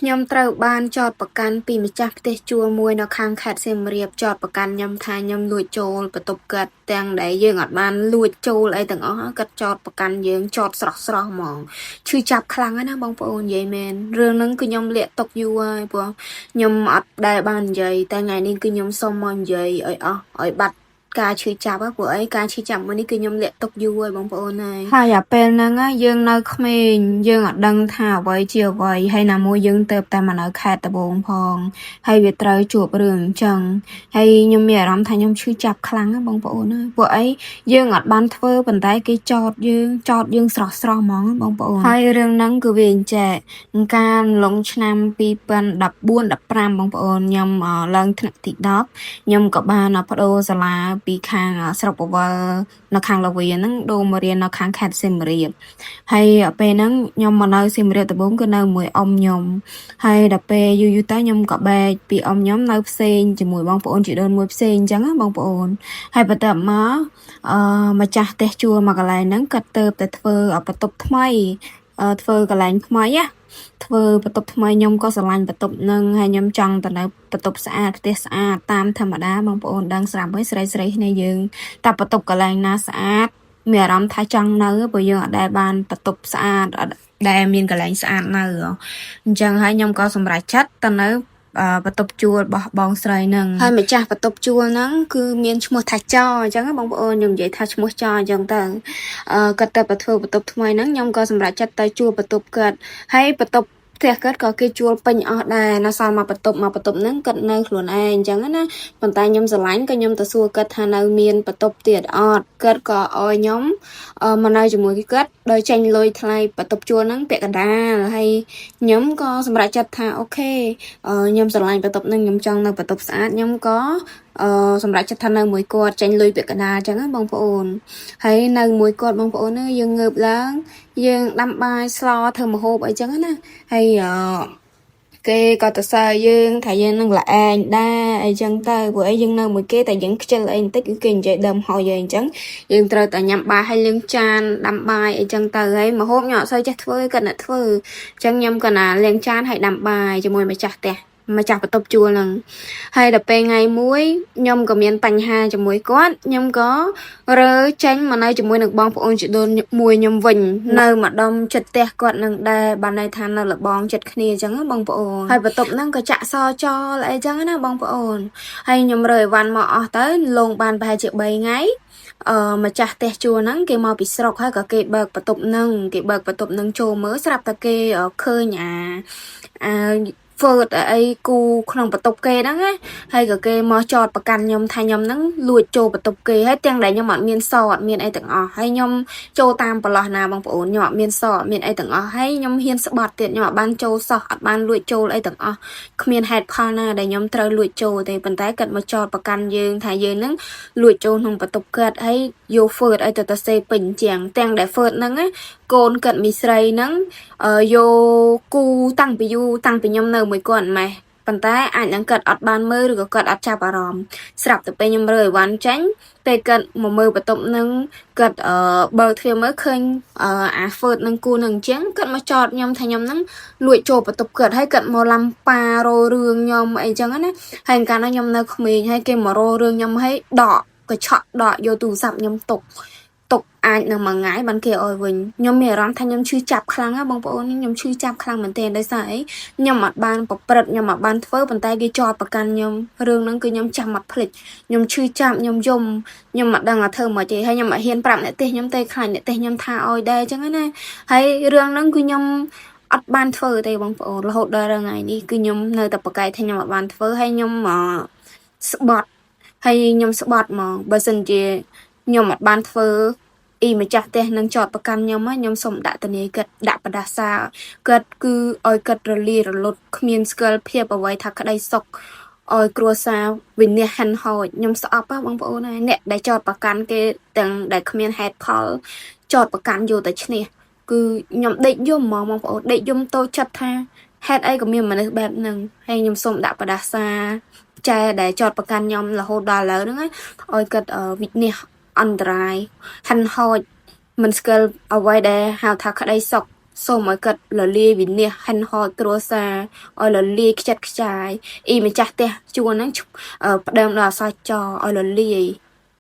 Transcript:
ខ្ញុំត្រូវបានចោទប្រកាន់ពីម្ចាស់ផ្ទះជួលមួយនៅខាងខេត្តសៀមរាបចោទប្រកាន់ខ្ញុំថាខ្ញុំលួចចូលបន្ទប់គាត់ទាំងដែលយើងអត់បានលួចចូលអីទាំងអស់គាត់ចោទប្រកាន់យើងចោទស្រស់ៗហ្មងឈឺចាប់ខ្លាំងណាស់បងប្អូននិយាយមែនរឿងហ្នឹងគឺខ្ញុំលាក់ទុកយូរហើយព្រោះខ្ញុំអត់ដែលបាននិយាយតែថ្ងៃនេះគឺខ្ញុំសុំមកនិយាយឲ្យអស់ឲ្យបាត់ការឈឺចាប់ព្រោះអីការឈឺចាប់មួយនេះគឺខ្ញុំលាក់ទុកយូរហើយបងប្អូនហើយអាពេលហ្នឹងយើងនៅក្មេងយើងអត់ដឹងថាអ្វីជាអ្វីហើយណាមួយយើងទៅតែមកនៅខេត្តត្បូងផងហើយវាត្រូវជួបរឿងអញ្ចឹងហើយខ្ញុំមានអារម្មណ៍ថាខ្ញុំឈឺចាប់ខ្លាំងណាបងប្អូនហើយព្រោះអីយើងអត់បានធ្វើប៉ុន្តែគេចោទយើងស្រស់ៗហ្មងបងប្អូនហើយរឿងហ្នឹងគឺវាអញ្ចឹងការឡុងឆ្នាំ2014 15បងប្អូនខ្ញុំឡើងថ្នាក់ទី10ខ្ញុំក៏បានបដូរសាលាពីខាងស្រុកបវរនៅខាងលាវីហ្នឹងដូរមករៀននៅខាងខេត្តសៀមរាបហើយពេលហ្នឹងខ្ញុំមកនៅសៀមរាបដំបូងគឺនៅមួយអ៊ំខ្ញុំហើយដល់ពេលយូរទៅខ្ញុំក៏បែកពីអ៊ំខ្ញុំនៅផ្សេងជាមួយបងប្អូនជីដូនមួយផ្សេងអញ្ចឹងណាបងប្អូនហើយបន្ទាប់មកម្ចាស់ផ្ទះជួលមកកន្លែងហ្នឹងគាត់ទៅតែធ្វើបន្ទប់ថ្មីធ្វើកន្លែងថ្មីណាធ្វើបន្ទប់ថ្មីខ្ញុំក៏ស្រឡាញ់បន្ទប់នឹងហើយខ្ញុំចង់ទៅនៅបន្ទប់ស្អាតផ្ទះស្អាតតាមធម្មតាបងប្អូនដឹងស្រាប់ហើយស្រីគ្នាយើងតែបន្ទប់កន្លែងណាស្អាតមានអារម្មណ៍ថាចង់នៅព្រោះយើងអត់ដែលបានបន្ទប់ស្អាតអត់ដែលមានកន្លែងស្អាតនៅអញ្ចឹងហើយខ្ញុំក៏សម្រេចចិត្តទៅនៅបន្ទប់ជួលរបស់បងស្រីហ្នឹងហើយម្ចាស់បន្ទប់ជួលហ្នឹងគឺមានឈ្មោះថាចអញ្ចឹងបងប្អូនខ្ញុំនិយាយថាឈ្មោះចអញ្ចឹងទៅគាត់ទៅធ្វើបន្ទប់ថ្មីហ្នឹងខ្ញុំក៏សម្រេចចិត្តទៅជួលបន្ទប់គាត់ហើយបន្ទប់ផ្ទះគាត់ក៏គេជួលពេញអស់ដែរនៅសល់មកបន្ទប់ហ្នឹងគាត់នៅខ្លួនឯងអញ្ចឹងណាប៉ុន្តែខ្ញុំស្រឡាញ់ក៏ខ្ញុំទៅសួរគាត់ថានៅមានបន្ទប់ទៀតអត់គាត់ក៏ឲ្យខ្ញុំមកនៅជាមួយគាត់ដោយចេញលុយថ្លៃបន្ទប់ជួលហ្នឹងពាក់កណ្ដាលហើយខ្ញុំក៏សម្រេចចិត្តថាអូខេខ្ញុំស្រឡាញ់បន្ទប់ហ្នឹងខ្ញុំចង់នៅបន្ទប់ស្អាតខ្ញុំក៏សម្រាប់ចិត្តថានៅមួយគាត់ចេញលុយពាក់កណ្ដាលអញ្ចឹងណាបងប្អូនហើយនៅមួយគាត់បងប្អូនយើងងើបឡើងយើងដាំបាយស្លធ្វើម្ហូបអីចឹងណាហើយគេក៏ទៅសើយើងថាយើងនឹងល្អឯងដែរអីចឹងទៅព្រោះអីយើងនៅមួយគេតែយើងខ្ជិលអីបន្តិចគឺគេនិយាយដើមហោយើងអញ្ចឹងយើងត្រូវតែញ៉ាំបាយហើយលាងចានដាំបាយអីចឹងទៅហើយម្ហូបខ្ញុំអត់សូវចេះធ្វើគាត់អ្នកធ្វើអញ្ចឹងខ្ញុំក៏ណាលាងចានហើយដាំបាយជាមួយម្ចាស់ផ្ទះម្ចាស់បន្ទប់ជួលហ្នឹងហើយដល់ពេលថ្ងៃមួយខ្ញុំក៏មានបញ្ហាជាមួយគាត់ខ្ញុំក៏រើចេញមកនៅជាមួយនឹងបងប្អូនជីដូនមួយខ្ញុំវិញនៅម្ដុំចិត្តផ្ទះគាត់នឹងដែរបានន័យថានៅលបងចិត្តគ្នាអញ្ចឹងបងប្អូនហើយបន្ទប់ហ្នឹងក៏ចាក់សចោលអីចឹងណាបងប្អូនហើយខ្ញុំរើអីវ៉ាន់មកអស់ទៅលងបានប្រហែលជា3ថ្ងៃម្ចាស់ផ្ទះជួលហ្នឹងគេមកពីស្រុកហើយក៏គេបើកបន្ទប់ហ្នឹងចូលមើលស្រាប់តែគេឃើញធ្វើអីគូក្នុងបន្ទប់គេហ្នឹងណាហើយក៏គេមកចោទប្រកាន់ខ្ញុំថាខ្ញុំហ្នឹងលួចចូលបន្ទប់គេហើយទាំងដែលខ្ញុំអត់មានសអត់មានអីទាំងអស់ហើយខ្ញុំចូលតាមប្រឡោះណាបងប្អូនខ្ញុំអត់មានសអត់មានអីទាំងអស់ហើយខ្ញុំហ៊ានស្បត់ទៀតខ្ញុំអត់បានចូលសោះអត់បានលួចចូលអីទាំងអស់គ្មានហេតុផលណាដែលខ្ញុំត្រូវលួចចូលទេប៉ុន្តែគាត់មកចោទប្រកាន់យើងថាយើងហ្នឹងលួចចូលក្នុងបន្ទប់គាត់ហើយយកហ្វឺតឲ្យទៅសេពេញជាងទាំងដែលហ្វឺតហ្នឹងកូនគាត់មីស្រីហ្នឹងយកគូតាំងពីយូរតាំងពីខ្ញុំនៅមួយគាត់ម៉េះប៉ុន្តែអាចនឹងគាត់អត់បានមើលឬក៏គាត់អត់ចាប់អារម្មណ៍ស្រាប់តែពេលខ្ញុំរើអីវ៉ាន់ចាញ់ពេលគាត់មកមើលបន្ទប់ហ្នឹងគាត់បើកទ្វារមើលឃើញអាហ្វឺតនឹងគូនឹងអញ្ចឹងគាត់មកចោទខ្ញុំថាខ្ញុំហ្នឹងលួចចូលបន្ទប់គាត់ហើយគាត់មកឡាំប៉ារោរឿងខ្ញុំអីចឹងណាហើយកាលណាខ្ញុំនៅក្មេងហើយគេមករោរឿងខ្ញុំហើយដកក៏ឆក់ដកយកទូរស័ព្ទខ្ញុំទុកអាចនឹងមួយថ្ងៃបានគេឲ្យវិញខ្ញុំមានអារម្មណ៍ថាខ្ញុំឈឺចាប់ខ្លាំងណាបងប្អូនខ្ញុំឈឺចាប់ខ្លាំងមែនទែនដោយសារអីខ្ញុំអត់បានប្រព្រឹត្តខ្ញុំអត់បានធ្វើប៉ុន្តែគេចោទប្រកាន់ខ្ញុំរឿងហ្នឹងគឺខ្ញុំចាំអត់ភ្លេចខ្ញុំឈឺចាប់ខ្ញុំយំខ្ញុំអត់ដឹងថាធ្វើមកទេហើយខ្ញុំអត់ហ៊ានប្រាប់អ្នកទេសខ្ញុំទេខ្លាចអ្នកទេសខ្ញុំថាឲ្យដែរអញ្ចឹងណាហើយរឿងហ្នឹងគឺខ្ញុំអត់បានធ្វើទេបងប្អូនរហូតដល់ថ្ងៃនេះគឺខ្ញុំនៅតែប្រកែកថាខ្ញុំអត់បានធ្វើហើយខ្ញុំស្បត់ហើយខ្ញុំស្បត់ហ្មងបើសិនជាខ្ញុំអត់បានធ្វើម្ចាស់ផ្ទះនឹងចោតប្រកាន់ខ្ញុំសូមដាក់តនីគាត់ដាក់បដាសាគាត់គឺឲ្យគាត់រលារលត់គ្មានស្គាល់ភាពអ្វីថាក្តីសុខឲ្យគ្រួសារវិនិច្ឆ័យហិនហោចខ្ញុំស្អប់បងប្អូនហើយអ្នកដែលចោតប្រកាន់គេទាំងដែលគ្មានហេតុផលចោតប្រកាន់យកតែឈ្នះគឺខ្ញុំដេកយំហ្មងបងប្អូនដេកយំតូចចិត្តថាហេតុអីក៏មានមនុស្សបែបហ្នឹងហើយខ្ញុំសូមដាក់បដាសាចែដែលចោតប្រកាន់ខ្ញុំរហូតដល់ឥឡូវហ្នឹងឲ្យគាត់វិនិច្ឆ័យអន្តរាយហិនហោចមិនស្គាល់អ្វីដែលហៅថាក្តីសុខ សូមឲ្យគាត់លលាយវិនាសហិនហោចគ្រួសារឲ្យលលាយខ្ចាត់ខ្ចាយអ៊ីម្ចាស់ផ្ទះជួលហ្នឹងផ្ដើមដល់អសចឲ្យលលាយ